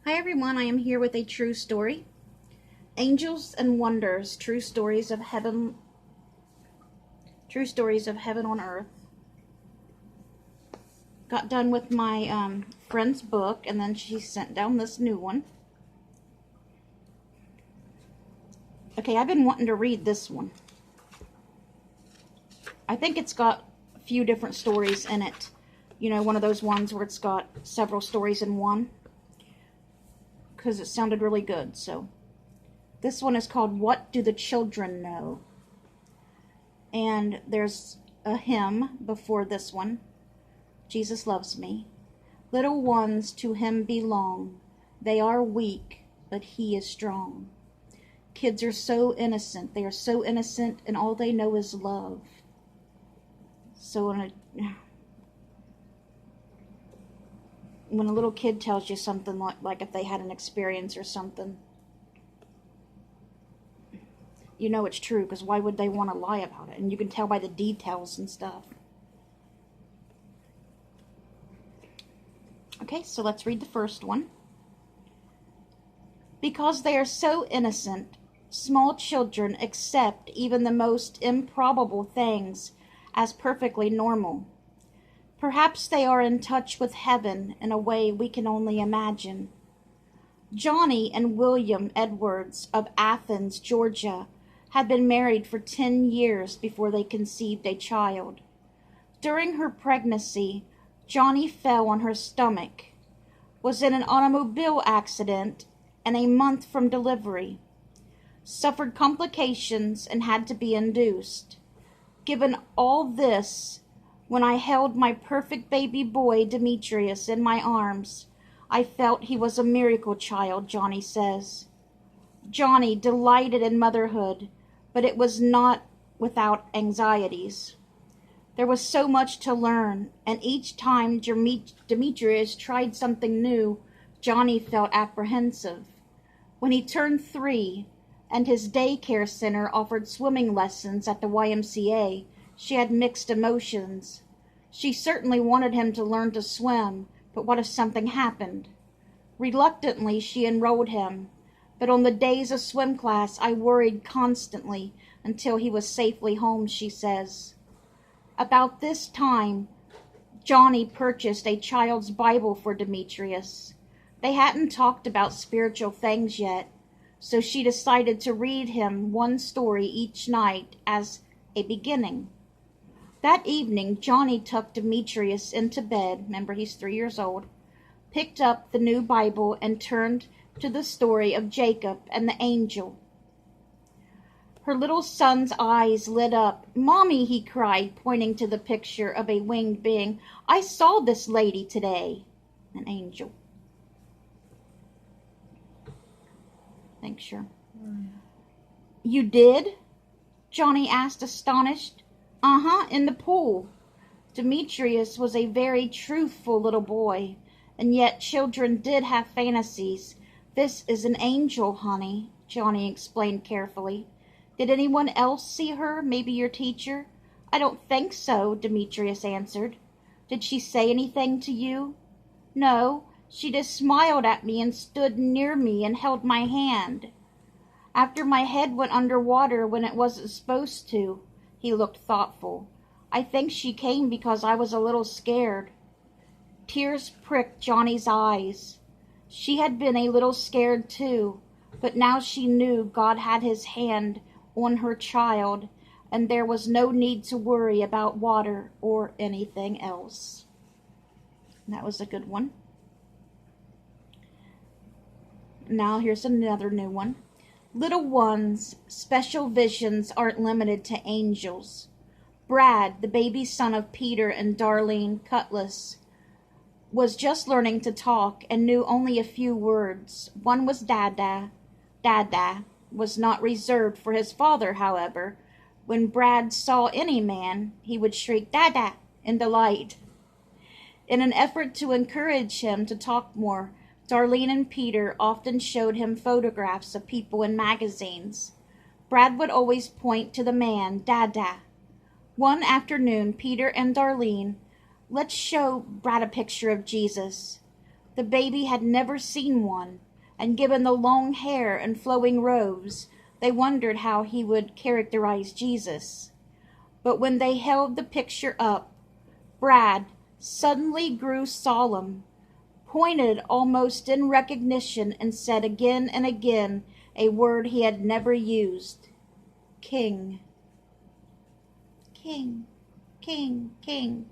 Hi everyone, I am here with a true story. Angels and Wonders, true stories of heaven on earth. Got done with my friend's book and then she sent down this new one. Okay, I've been wanting to read this one. I think it's got a few different stories in it. You know, one of those ones where it's got several stories in one. Because it sounded really good, so. This one is called What Do the Children Know? And there's a hymn before this one. Jesus loves me. Little ones to him belong. They are weak, but he is strong. Kids are so innocent. They are so innocent, and all they know is love. So when a little kid tells you something like if they had an experience or something, you know it's true, because why would they want to lie about it? And you can tell by the details and stuff. Okay, so let's read the first one. Because they are so innocent, small children accept even the most improbable things as perfectly normal. Perhaps they are in touch with heaven in a way we can only imagine. Johnny and William Edwards of Athens, Georgia, had been married for 10 years before they conceived a child. During her pregnancy, Johnny fell on her stomach, was in an automobile accident, and a month from delivery, suffered complications and had to be induced. Given all this, when I held my perfect baby boy, Demetrius, in my arms, I felt he was a miracle child, Johnny says. Johnny delighted in motherhood, but it was not without anxieties. There was so much to learn, and each time Demetrius tried something new, Johnny felt apprehensive. When he turned 3, and his daycare center offered swimming lessons at the YMCA, she had mixed emotions. She certainly wanted him to learn to swim, but what if something happened? Reluctantly, she enrolled him, but on the days of swim class, I worried constantly until he was safely home, she says. About this time, Johnny purchased a child's Bible for Demetrius. They hadn't talked about spiritual things yet, so she decided to read him one story each night as a beginning. That evening, Johnny tucked Demetrius into bed, remember he's 3 years old, picked up the new Bible and turned to the story of Jacob and the angel. Her little son's eyes lit up. "Mommy," he cried, pointing to the picture of a winged being. "I saw this lady today." An angel. Thanks, sure. "You did?" Johnny asked, astonished. "Uh-huh, in the pool." Demetrius was a very truthful little boy, and yet children did have fantasies. "This is an angel, honey," Johnny explained carefully. "Did anyone else see her? Maybe your teacher?" "I don't think so," Demetrius answered. "Did she say anything to you?" "No, she just smiled at me and stood near me and held my hand. After my head went under water when it wasn't supposed to." He looked thoughtful. "I think she came because I was a little scared." Tears pricked Johnny's eyes. She had been a little scared too, but now she knew God had his hand on her child, and there was no need to worry about water or anything else. And that was a good one. Now here's another new one. Little ones, special visions aren't limited to angels. Brad, the baby son of Peter and Darlene Cutlass, was just learning to talk and knew only a few words. One was Dada. Dada was not reserved for his father, however. When Brad saw any man, he would shriek Dada in delight. In an effort to encourage him to talk more, Darlene and Peter often showed him photographs of people in magazines. Brad would always point to the man, Dada. One afternoon, Peter and Darlene, "Let's show Brad a picture of Jesus." The baby had never seen one, and given the long hair and flowing robes, they wondered how he would characterize Jesus. But when they held the picture up, Brad suddenly grew solemn, pointed almost in recognition, and said again and again a word he had never used: King. King, King, King.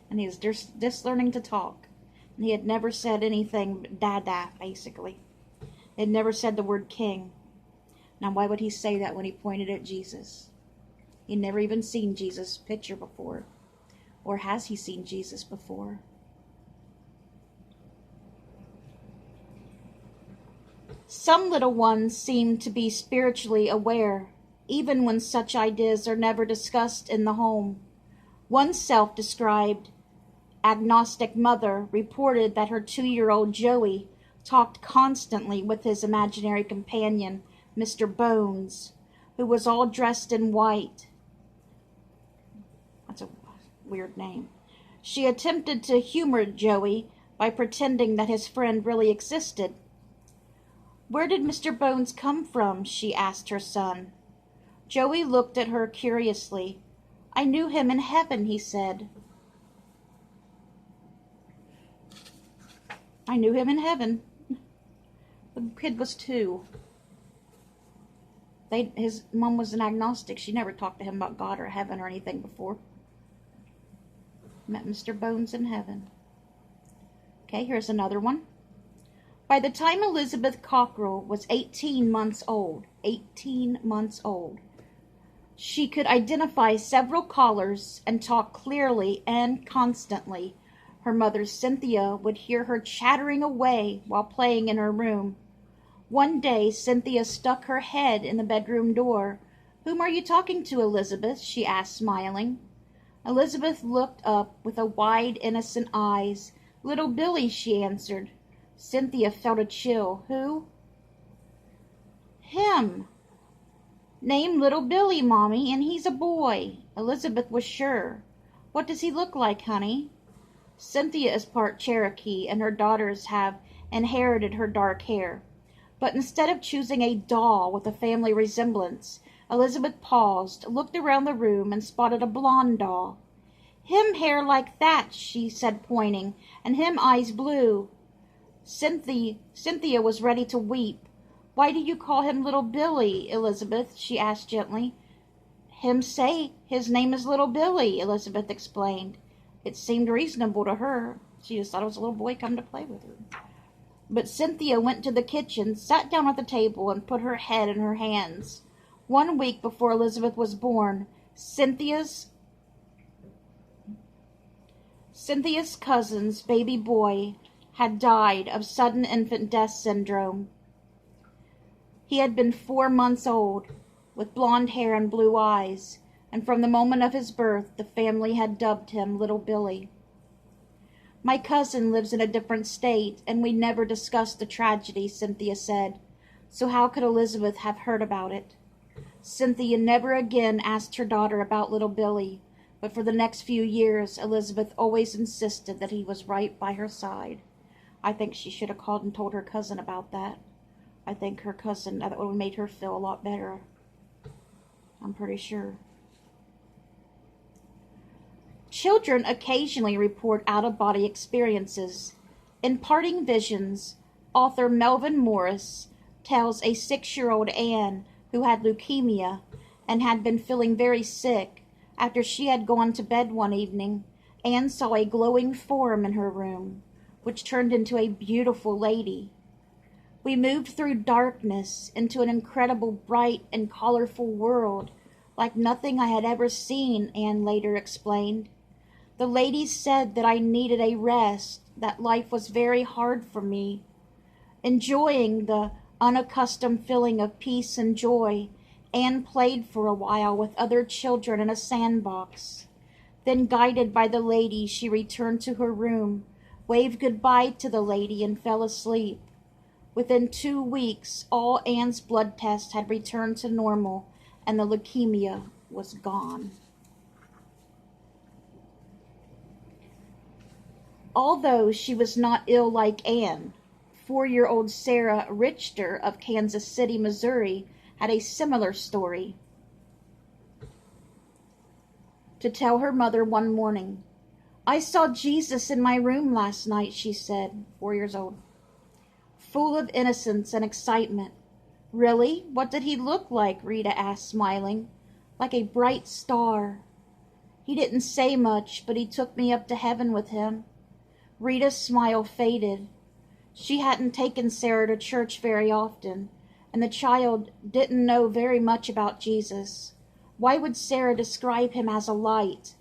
And he was just learning to talk. And he had never said anything but Dada, basically. He had never said the word king. Now, why would he say that when he pointed at Jesus? He'd never even seen Jesus' picture before. Or has he seen Jesus before? Some little ones seem to be spiritually aware, even when such ideas are never discussed in the home. One self-described agnostic mother reported that her 2-year-old Joey talked constantly with his imaginary companion, Mr. Bones, who was all dressed in white. That's a weird name. She attempted to humor Joey by pretending that his friend really existed. "Where did Mr. Bones come from?" she asked her son. Joey looked at her curiously. "I knew him in heaven," he said. "I knew him in heaven." The kid was 2. His mom was an agnostic. She never talked to him about God or heaven or anything before. Met Mr. Bones in heaven. Okay, here's another one. By the time Elizabeth Cockrell was 18 months old, she could identify several callers and talk clearly and constantly. Her mother, Cynthia, would hear her chattering away while playing in her room. One day, Cynthia stuck her head in the bedroom door. "Whom are you talking to, Elizabeth?" she asked, smiling. Elizabeth looked up with a wide, innocent eyes. "Little Billy," she answered. Cynthia felt a chill. "Who?" "Him. Named Little Billy, Mommy, and he's a boy." Elizabeth was sure. "What does he look like, honey?" Cynthia is part Cherokee, and her daughters have inherited her dark hair. But instead of choosing a doll with a family resemblance, Elizabeth paused, looked around the room, and spotted a blonde doll. "Him hair like that," she said, pointing, "and him eyes blue." Cynthia was ready to weep. "Why do you call him Little Billy, Elizabeth?" she asked gently. "Him say his name is Little Billy," Elizabeth explained. It seemed reasonable to her. She just thought it was a little boy come to play with her. But Cynthia went to the kitchen, sat down at the table, and put her head in her hands. 1 week before Elizabeth was born, Cynthia's cousin's baby boy had died of sudden infant death syndrome. He had been 4 months old, with blonde hair and blue eyes, and from the moment of his birth, the family had dubbed him Little Billy. "My cousin lives in a different state, and we never discussed the tragedy," Cynthia said. So how could Elizabeth have heard about it? Cynthia never again asked her daughter about Little Billy, but for the next few years, Elizabeth always insisted that he was right by her side. I think she should have called and told her cousin about that. I think her cousin, that would have made her feel a lot better. I'm pretty sure. Children occasionally report out-of-body experiences. In Parting Visions, author Melvin Morris tells a 6-year-old Anne who had leukemia and had been feeling very sick. After she had gone to bed one evening, Anne saw a glowing form in her room, which turned into a beautiful lady. "We moved through darkness into an incredible bright and colorful world, like nothing I had ever seen," Anne later explained. "The lady said that I needed a rest, that life was very hard for me." Enjoying the unaccustomed feeling of peace and joy, Anne played for a while with other children in a sandbox. Then, guided by the lady, she returned to her room, waved goodbye to the lady, and fell asleep. Within 2 weeks, all Anne's blood tests had returned to normal, and the leukemia was gone. Although she was not ill like Anne, 4-year-old Sarah Richter of Kansas City, Missouri, had a similar story to tell her mother one morning. "I saw Jesus in my room last night," she said, 4 years old, full of innocence and excitement. "Really? What did he look like?" Rita asked, smiling. "Like a bright star. He didn't say much, but he took me up to heaven with him." Rita's smile faded. She hadn't taken Sarah to church very often, and the child didn't know very much about Jesus. Why would Sarah describe him as a light?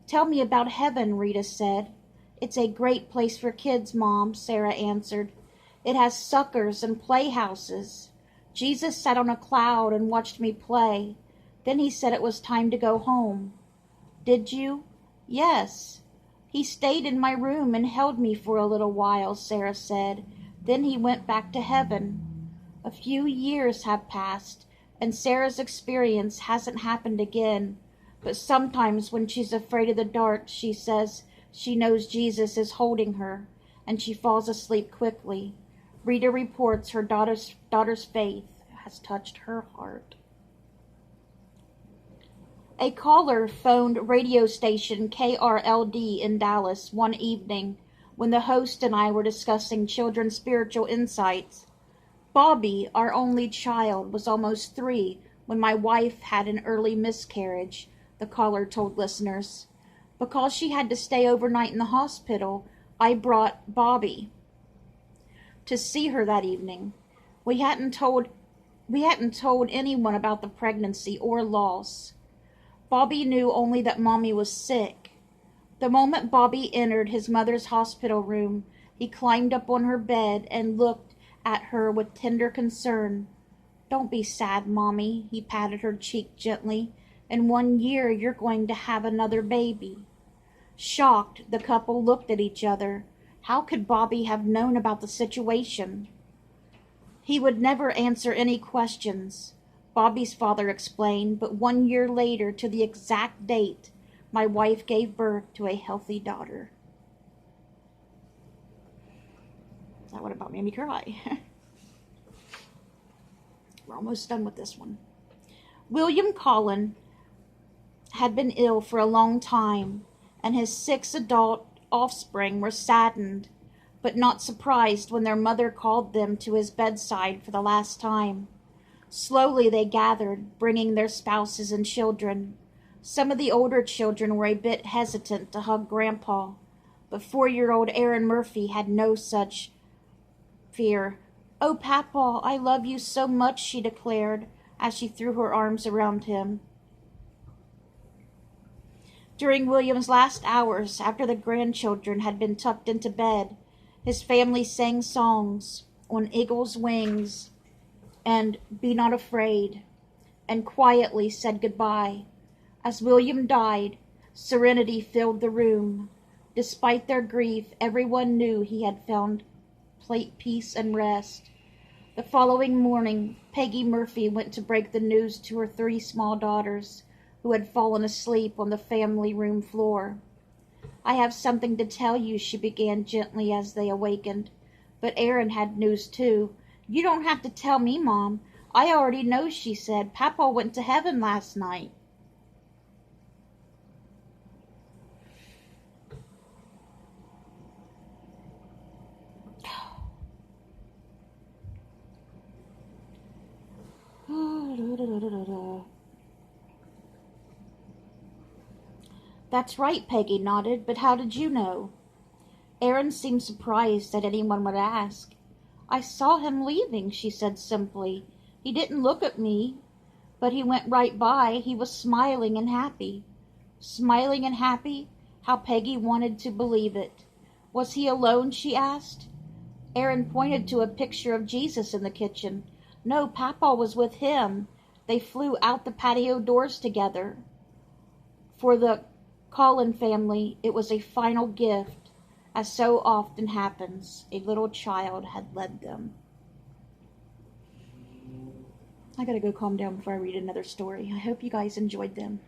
"Tell me about heaven," Rita said. "It's a great place for kids, Mom," Sarah answered. "It has suckers and playhouses. Jesus sat on a cloud and watched me play. Then he said it was time to go home." "Did you?" "Yes. He stayed in my room and held me for a little while," Sarah said. "Then he went back to heaven." A few years have passed, and Sarah's experience hasn't happened again. But sometimes when she's afraid of the dark, she says she knows Jesus is holding her, and she falls asleep quickly. Rita reports her daughter's faith has touched her heart. A caller phoned radio station KRLD in Dallas one evening when the host and I were discussing children's spiritual insights. "Bobby, our only child, was almost 3 when my wife had an early miscarriage," the caller told listeners. "Because she had to stay overnight in the hospital, I brought Bobby to see her that evening. We hadn't told anyone about the pregnancy or loss. Bobby knew only that Mommy was sick. The moment Bobby entered his mother's hospital room, he climbed up on her bed and looked at her with tender concern. "Don't be sad, Mommy," he patted her cheek gently. "In 1 year you're going to have another baby." Shocked, the couple looked at each other. How could Bobby have known about the situation? He would never answer any questions, Bobby's father explained, but 1 year later, to the exact date, my wife gave birth to a healthy daughter. That would about made me cry. We're almost done with this one. William Collin had been ill for a long time, and his 6 adult offspring were saddened, but not surprised when their mother called them to his bedside for the last time. Slowly they gathered, bringing their spouses and children. Some of the older children were a bit hesitant to hug Grandpa, but 4-year-old Erin Murphy had no such fear. "Oh, Papa, I love you so much," she declared as she threw her arms around him. During William's last hours, after the grandchildren had been tucked into bed, his family sang songs, "On Eagle's Wings" and "Be Not Afraid," and quietly said goodbye. As William died, serenity filled the room. Despite their grief, everyone knew he had found peace and rest. The following morning, Peggy Murphy went to break the news to her 3 small daughters, who had fallen asleep on the family room floor. "I have something to tell you," she began gently as they awakened. But Erin had news too. "You don't have to tell me, Mom. I already know," she said. "Papa went to heaven last night." "That's right," Peggy nodded. "But how did you know?" Erin seemed surprised that anyone would ask. "I saw him leaving," she said simply. "He didn't look at me, but he went right by. He was smiling and happy." Smiling and happy? How Peggy wanted to believe it. "Was he alone?" she asked. Erin pointed to a picture of Jesus in the kitchen. "No, Papa was with him. They flew out the patio doors together." For the Collin family, it was a final gift. As so often happens, a little child had led them. I gotta go calm down before I read another story. I hope you guys enjoyed them.